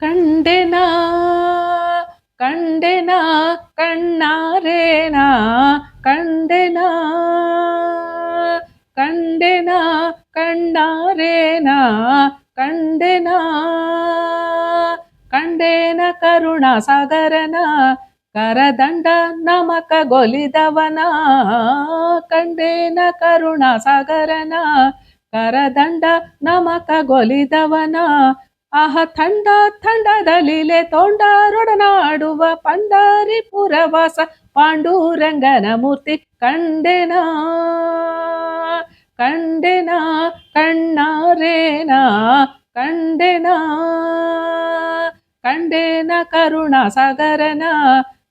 ಕಂಡೆನಾ ಕಂಡೆನಾ ಕಣ್ಣಾರೇನಾ ಕಂಡೆನಾ ಕಂಡೆನಾ ಕಣ್ಣಾರೇನಾ ಕಂಡೆನಾ ಕಂಡೇನ ಕರುಣಾ ಸಾಗರನ ಕರದಂಡ ನಮಕ ಗೊಲಿದವನ ಕಂಡೇನ ಕರುಣಾ ಸಾಗರನ ಕರದಂಡ ನಮಕ ಗೊಲಿದವನ ಆಹ ಥಂಡ ಥಂಡದ ಲೀಲೆ ತೋಂಡರೊಡನಾಡುವ ಪಂಡರಿಪುರವಾಸ ಪಾಂಡುರಂಗನ ಮೂರ್ತಿ ಕಂಡೆನಾ ಕಂಡೆನಾ ಕಣ್ಣಾರೇನಾ ಕಂಡೆನಾ ಕಂಡೇನ ಕರುಣಾ ಸಾಗರನ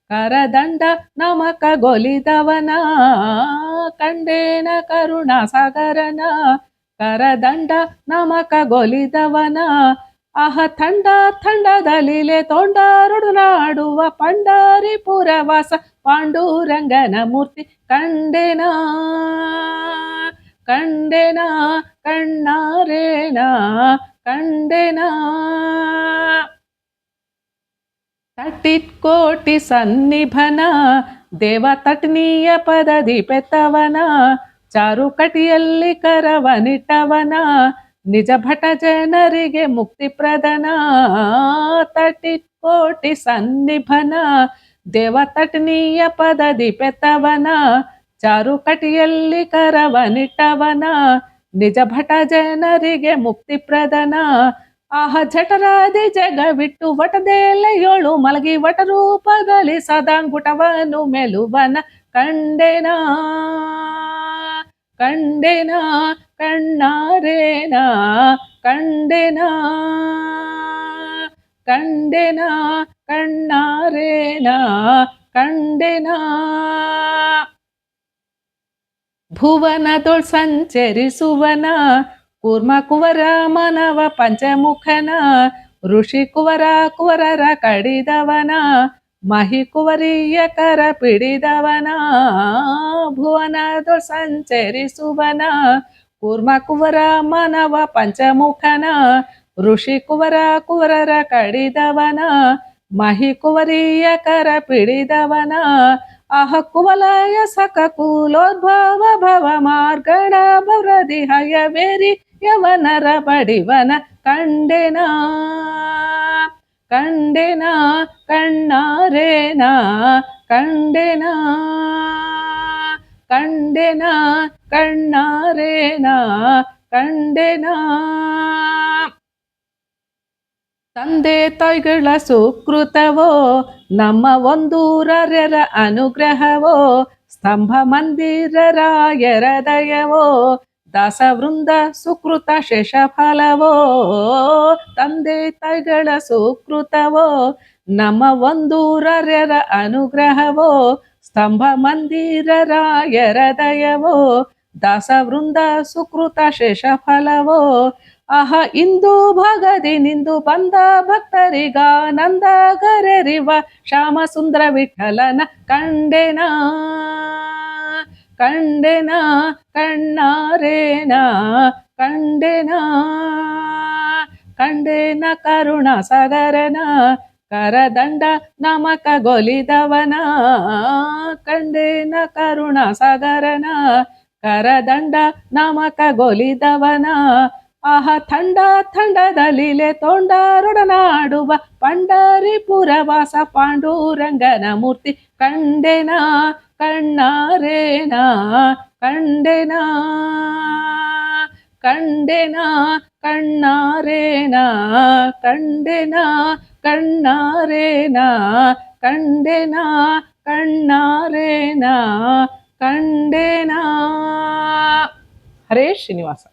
ಕರದಂಡ ನಮಕ ಗೊಲಿದವನ ಕಂಡೇನ ಕರುಣಾ ಸಾಗರನ ಕರದಂಡ ನಮಕ ಗೊಲಿದವನ ಆಹ ಥಂಡ ಥಂಡದ ಲೀಲೆ ತೋಂಡರೊಡನಾಡುವ ಪಂಡರಿಪುರವಾಸ ಪಾಂಡುರಂಗನ ಮೂರ್ತಿ ಕಂಡೆನಾ ಕಂಡೆನಾ ಕಣ್ಣಾರೇನಾ ಕಂಡೆನಾ ತಟ್ಟಿಟ್ಕೋಟಿ ಸನ್ನಿಭನ ದೇವ ತಟ್ನೀಯ ಪದದಿ ಪೆತ್ತವನ ಚಾರುಕಟಿಯಲ್ಲಿ ಕರವನಿಟ್ಟವನ ನಿಜ ಭಟ ಜನರಿಗೆ ಮುಕ್ತಿ ಪ್ರದನ ತಟ್ಟಿಟ್ಕೋಟಿ ಸನ್ನಿಭನ ದೇವ ತಟ್ನೀಯ ಪದದಿ ಪೆತ್ತವನ ಚಾರುಕಟಿಯಲ್ಲಿ ಕರವನಿಟ್ಟವನ ನಿಜ ಭಟ ಜನರಿಗೆ ಮುಕ್ತಿ ಪ್ರದನ ಆಹ ಜಠರಾದಿ ಜಗವಿಟ್ಟು ವಟದೆಲೆಯೋಳು ಮಲಗಿ ವಟರೂಪದಲ್ಲಿ ಸದಾಂಗುಟವನು ಮೆಲುವನ ಕಂಡೆನಾ ಕಂಡೆನಾ ಕಣ್ಣಾರೇನಾ ಕಂಡೆನಾ ಕಂಡೆನಾ ಕಣ್ಣಾರೇನಾ ಕಂಡೆನಾ ಭುವನದೊಳ್ ಸಂಚರಿಸುವನ ಕೂರ್ಮ ಕುವರ ಮನವ ಪಂಚಮುಖನ ಋಷಿ ಕುವರರ ಕಡಿದವನ ಮಹಿ ಕುವರಿಯ ಕರ ಪಿಡಿದವನ ಭುವನದೊಳ್ ಸಂಚರಿಸುವನ ಕೂರ್ಮ ಕುವರ ಮನವ ಪಂಚಮುಖನ ಋಷಿ ಕುವರರ ಕಡಿದವನ ಮಹಿ ಕುವರಿಯ ಕರ ಪಿಡಿದವನ ಆಹ ಕುವಲಯ ಸಕ ಕೂಲೋದ್ಭವ ಭವ ಮಾರ್ಗಣ ಭವ್ರದಿ ಹಯವೇರಿ ಯವನರ ಬಡಿವನ ಕಂಡೆನಾ ಕಂಡೆನಾ ಕಣ್ಣಾರೇನಾ ಕಂಡೆನಾ ಕಂಡೆನಾ ಕಣ್ಣಾರೇನಾ ಕಂಡೆನಾ ತಂದೆ ತಾಯಿಗಳ ಸುಕೃತವೋ ನಮ್ಮ ಒಂದೂರರ್ಯರ ಅನುಗ್ರಹವೋ ಸ್ತಂಭ ಮಂದಿರರಾಯರ ದಯವೋ ದಾಸವೃಂದ ಸುಕೃತ ಶೇಷ ಫಲವೋ ತಂದೆ ತಾಯಿಗಳ ಸುಕೃತವೋ ನಮ್ಮ ಒಂದೂರರ್ಯರ ಅನುಗ್ರಹವೋ ಸ್ತಂಭ ಮಂದಿರರಾಯರ ದಯವೋ ದಾಸವೃಂದ ಸುಕೃತ ಶೇಷ ಫಲವೋ ಆಹ ಇಂದು ಭಗದಿ ನಿಂದು ಬಂದ ಭಕ್ತರಿಗಾನಂದ ಗರೆರಿವ ಶ್ಯಾಮ ಸುಂದರ ವಿಠಲನ ಕಂಡೆನಾ ಕಂಡೆನಾ ಕಣ್ಣಾರೇನಾ ಕಂಡೆನಾ ಕಂಡೆನ ಕರುಣಾ ಸಾಗರನ ಕರದಂಡ ನಮಕ ಗೊಲಿದವನ ಕಂಡೆನ ಕರುಣಾ ಸಾಗರನ ಕರದಂಡ ನಮಕ ಗೊಲಿದವನ ಆಹ ಥಂಡ ಥಂಡದ ಲೀಲೆ ತೋಂಡರೊಡನಾಡುವ ಪಂಡರಿಪುರವಾಸ ಪಾಂಡುರಂಗನ ಮೂರ್ತಿ ಕಂಡೆನಾ ಕಣ್ಣಾರೇನಾ ಕಂಡೆನಾ ಕಂಡೆನಾ ಕಣ್ಣಾರೇನಾ ಕಂಡೆನಾ ಕಣ್ಣಾರೇನಾ ಕಂಡೆನಾ ಕಣ್ಣಾರೇನಾ ಕಂಡೆನಾ. ಹರೇ ಶ್ರೀನಿವಾಸ.